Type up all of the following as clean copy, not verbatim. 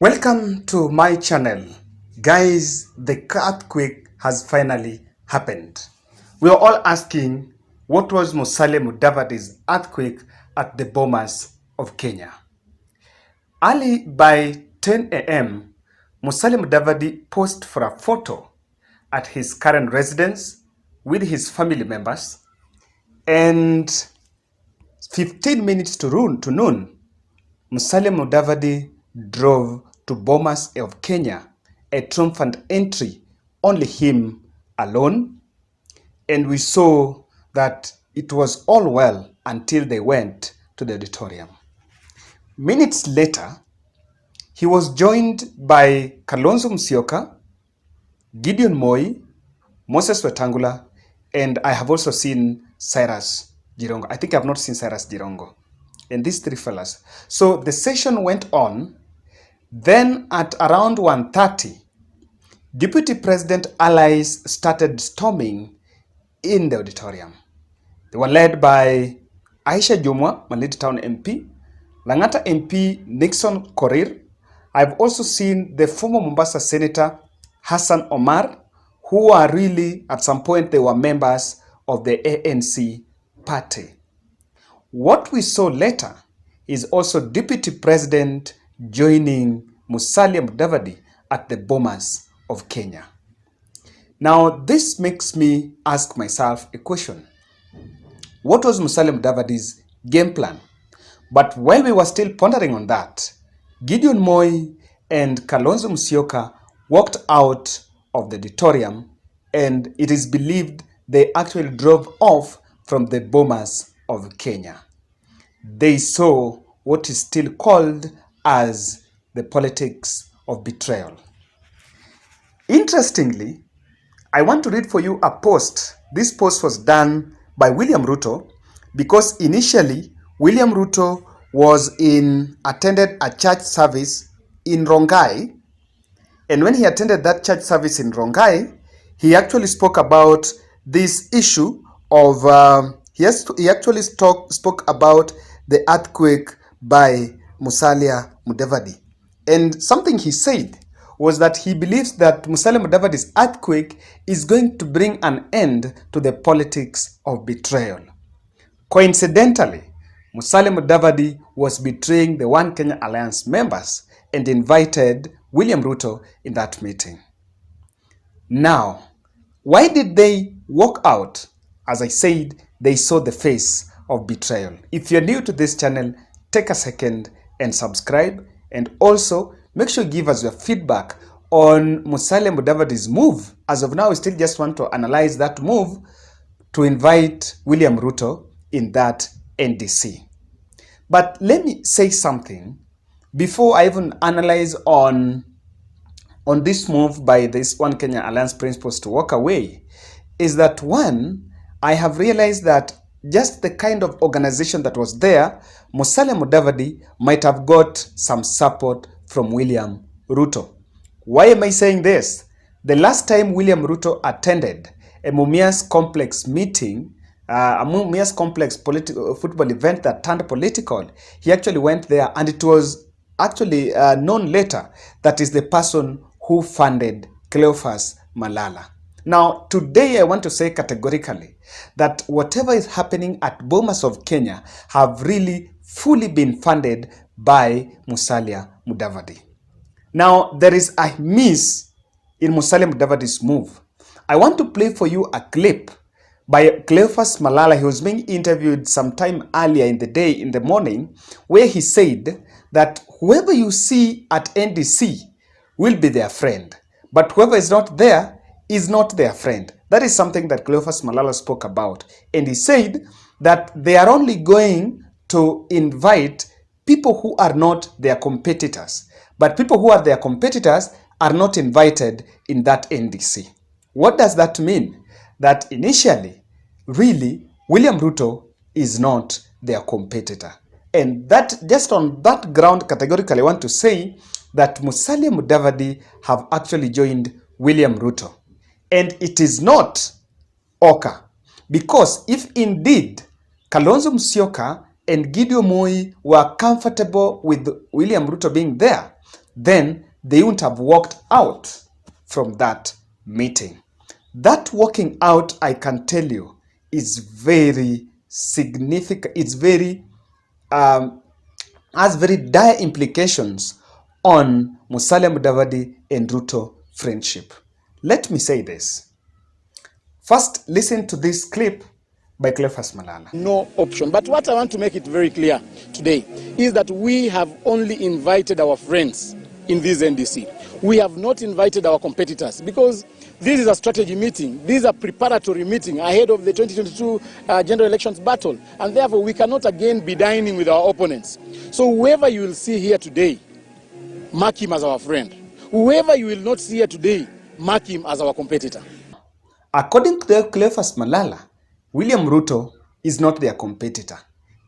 Welcome to my channel. Guys, the earthquake has finally happened. We are all asking, what was Musalia Mudavadi's earthquake at the Bomas of Kenya? Early by 10 a.m., Musalia Mudavadi posed for a photo at his current residence with his family members, and 15 minutes to noon, Musalia Mudavadi drove to Bomas of Kenya, a triumphant entry, only him alone. And we saw that it was all well until they went to the auditorium. Minutes later, he was joined by Kalonzo Musyoka, Gideon Moi, Moses Wetangula, and I have also seen Cyrus Jirongo. I think I have not seen Cyrus Jirongo. And these three fellas. So the session went on. Then at around 1:30, Deputy President allies started storming in the auditorium. They were led by Aisha Jumwa, Malindi Town MP, Langata MP Nixon Korir. I've also seen the former Mombasa Senator Hassan Omar, who are really, at some point, they were members of the ANC party. What we saw later is also Deputy President joining Musalia Mudavadi at the Bomas of Kenya. Now, this makes me ask myself a question. What was Musalia Mudavadi's game plan? But while we were still pondering on that, Gideon Moi and Kalonzo Musyoka walked out of the auditorium, and it is believed they actually drove off from the Bomas of Kenya. They saw what is still called as the politics of betrayal. Interestingly, I want to read for you a post. This post was done by William Ruto because initially William Ruto attended a church service in Rongai, and when he attended that church service in Rongai, he actually spoke about this issue of he actually spoke about the earthquake by Musalia Mudavadi. And something he said was that he believes that Musalia Mudavadi's earthquake is going to bring an end to the politics of betrayal. Coincidentally, Musalia Mudavadi was betraying the One Kenya Alliance members and invited William Ruto in that meeting. Now, why did they walk out? As I said, they saw the face of betrayal. If you're new to this channel, take a second and subscribe, and also make sure you give us your feedback on Musalia Mudavadi's move. As of now, we still just want to analyze that move to invite William Ruto in that NDC. But let me say something before I even analyze on this move by this One Kenya Alliance principles to walk away, is that one, I have realized that just the kind of organization that was there, Musalia Mudavadi might have got some support from William Ruto. Why am I saying this? The last time William Ruto attended a Mumias Complex meeting, a Mumias Complex football event that turned political, he actually went there, and it was actually known later that is the person who funded Cleophas Malala. Now, today I want to say categorically that whatever is happening at Bomas of Kenya have really fully been funded by Musalia Mudavadi. Now, there is a miss in Musalia Mudavadi's move. I want to play for you a clip by Cleophas Malala. He was being interviewed sometime earlier in the day, in the morning, where he said that whoever you see at NDC will be their friend, but whoever is not there is not their friend. That is something that Cleophas Malala spoke about. And he said that they are only going to invite people who are not their competitors. But people who are their competitors are not invited in that NDC. What does that mean? That initially, really, William Ruto is not their competitor. And that, just on that ground, categorically, I want to say that Musalia Mudavadi have actually joined William Ruto. And it is not Oka. Because if indeed Kalonzo Musyoka and Gideon Moi were comfortable with William Ruto being there, then they wouldn't have walked out from that meeting. That walking out, I can tell you, is very significant. It's very has very dire implications on Musalia Mudavadi and Ruto friendship. Let me say this. First, listen to this clip by Cleophas Malala. No option. But what I want to make it very clear today is that we have only invited our friends in this NDC. We have not invited our competitors because this is a strategy meeting. This is a preparatory meeting ahead of the 2022 general elections battle. And therefore, we cannot again be dining with our opponents. So whoever you will see here today, mark him as our friend. Whoever you will not see here today, mark him as our competitor. According to Cleophas Malala, William Ruto is not their competitor.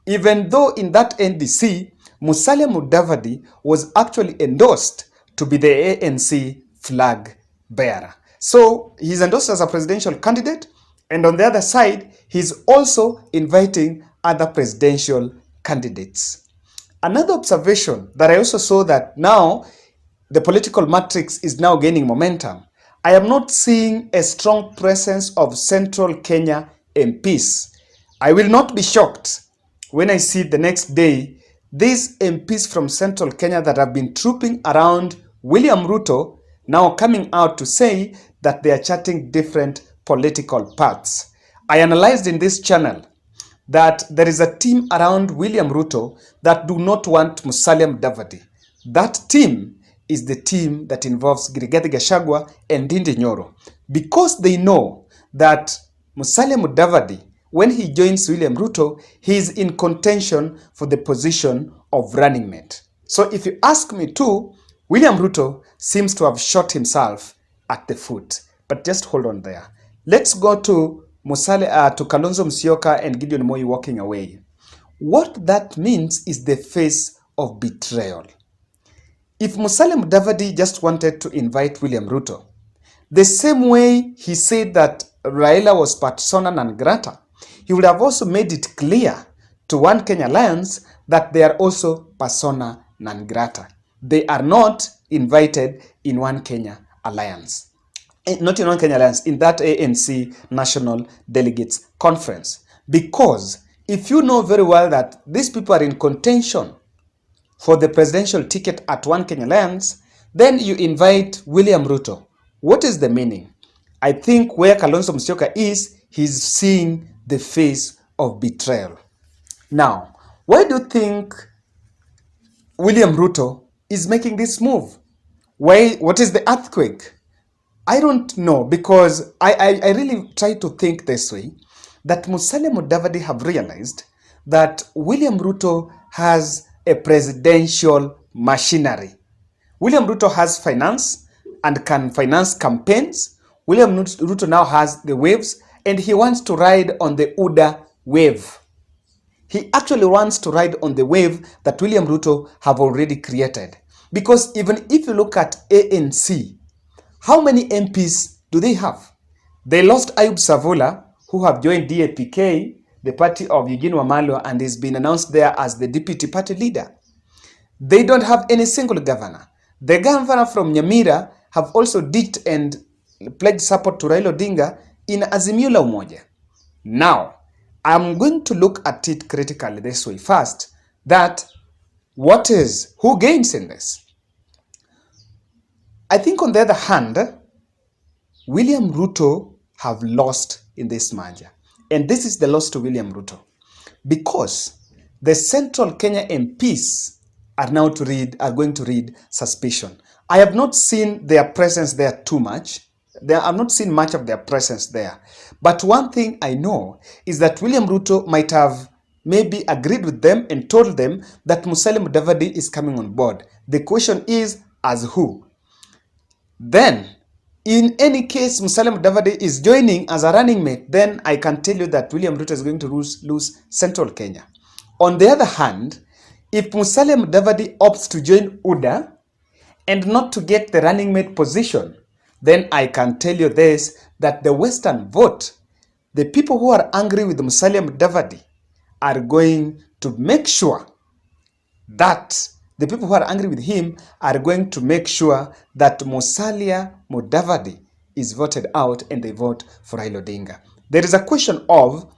Even though in that NDC, Musalia Mudavadi was actually endorsed to be the ANC flag bearer. So he's endorsed as a presidential candidate, and on the other side, he's also inviting other presidential candidates. Another observation that I also saw that now the political matrix is now gaining momentum. I am not seeing a strong presence of Central Kenya MPs. I will not be shocked when I see the next day these MPs from Central Kenya that have been trooping around William Ruto now coming out to say that they are charting different political paths. I analyzed in this channel that there is a team around William Ruto that do not want Musalia Mudavadi. That team is the team that involves Rigathi Gachagua and Ndindi Nyoro, because they know that Musalia Mudavadi, when he joins William Ruto, he is in contention for the position of running mate. So if you ask me too, William Ruto seems to have shot himself at the foot. But just hold on there. Let's go to Kalonzo Musyoka and Gideon Moi walking away. What that means is the face of betrayal. If Musalia Mudavadi just wanted to invite William Ruto, the same way he said that Raila was persona non grata, he would have also made it clear to One Kenya Alliance that they are also persona non grata. They are not invited in One Kenya Alliance. Not in One Kenya Alliance, in that ANC National Delegates Conference. Because if you know very well that these people are in contention for the presidential ticket at One Kenya Alliance, then you invite William Ruto. What is the meaning? I think where Kalonzo Musyoka is, he's seeing the face of betrayal. Now, why do you think William Ruto is making this move? Why? What is the earthquake? I don't know, because I really try to think this way, that Musalia Mudavadi have realized that William Ruto has a presidential machinery. William Ruto has finance and can finance campaigns. William Ruto now has the waves, and he wants to ride on the UDA wave. He actually wants to ride on the wave that William Ruto have already created. Because even if you look at ANC, how many MPs do they have? They lost Ayub Savula, who have joined DAPK, the party of Eugene Wamalwa, and has been announced there as the deputy party leader. They don't have any single governor. The governor from Nyamira have also ditched and pledged support to Raila Odinga in Azimio la Umoja. Now, I'm going to look at it critically this way. First, that who gains in this? I think on the other hand, William Ruto have lost in this merger. And this is the loss to William Ruto. Because the Central Kenya MPs are going to read suspicion. I have not seen their presence there too much. I've not seen much of their presence there. But one thing I know is that William Ruto might have maybe agreed with them and told them that Musalia Mudavadi is coming on board. The question is, as who? Then, in any case, Musalia Mudavadi is joining as a running mate, then I can tell you that William Ruto is going to lose Central Kenya. On the other hand, if Musalia Mudavadi opts to join UDA and not to get the running mate position, then I can tell you this, that the Western vote, the people who are angry with Musalia Mudavadi, are going to make sure that the people who are angry with him are going to make sure that Musalia Mudavadi is voted out and they vote for Raila Odinga. There is a question of,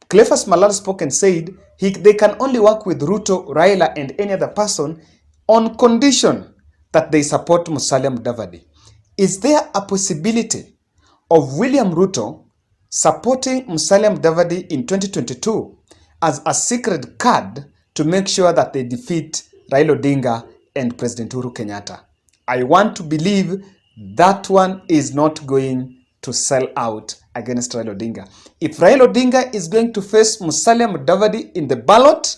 Cleophas Malala spoke and said they can only work with Ruto, Raila and any other person on condition that they support Musalia Mudavadi. Is there a possibility of William Ruto supporting Musalia Mudavadi in 2022 as a secret card to make sure that they defeat Raila Odinga and President Uhuru Kenyatta? I want to believe that one is not going to sell out against Raila Odinga. If Raila Odinga is going to face Musalia Mudavadi in the ballot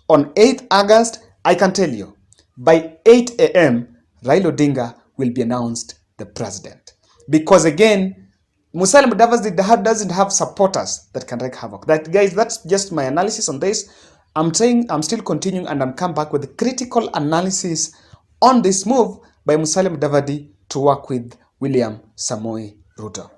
on 8th August, I can tell you, by 8 a.m., Raila Odinga will be announced the president. Because again, Musalia Mudavadi doesn't have supporters that can wreak havoc. Guys, that's just my analysis on this. I'm still continuing and I'm come back with critical analysis on this move by Musalia Mudavadi to work with William Samoei Ruto.